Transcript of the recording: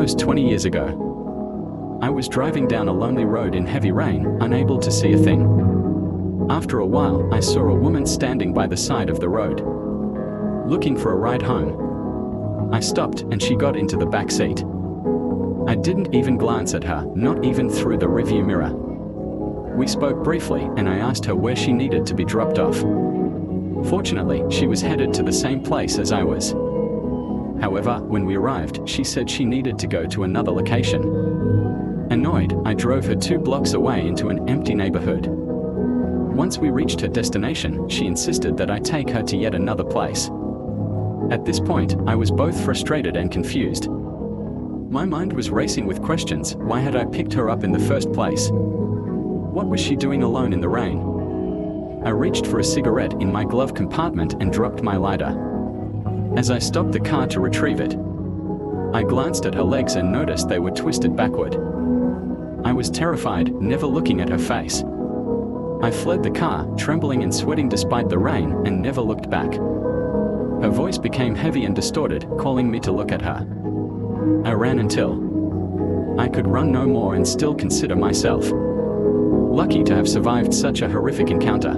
almost 20 years ago. I was driving down a lonely road in heavy rain, unable to see a thing. After a while, I saw a woman standing by the side of the road, looking for a ride home. I stopped and she got into the back seat. I didn't even glance at her, not even through the rearview mirror. We spoke briefly and I asked her where she needed to be dropped off. Fortunately, she was headed to the same place as I was. However, when we arrived, she said she needed to go to another location. Annoyed, I drove her 2 blocks away into an empty neighborhood. Once we reached her destination, she insisted that I take her to yet another place. At this point, I was both frustrated and confused. My mind was racing with questions. Why had I picked her up in the first place? What was she doing alone in the rain? I reached for a cigarette in my glove compartment and dropped my lighter. As I stopped the car to retrieve it, I glanced at her legs and noticed they were twisted backward. I was terrified, never looking at her face. I fled the car, trembling and sweating despite the rain, and never looked back. Her voice became heavy and distorted, calling me to look at her. I ran until I could run no more and still consider myself lucky to have survived such a horrific encounter.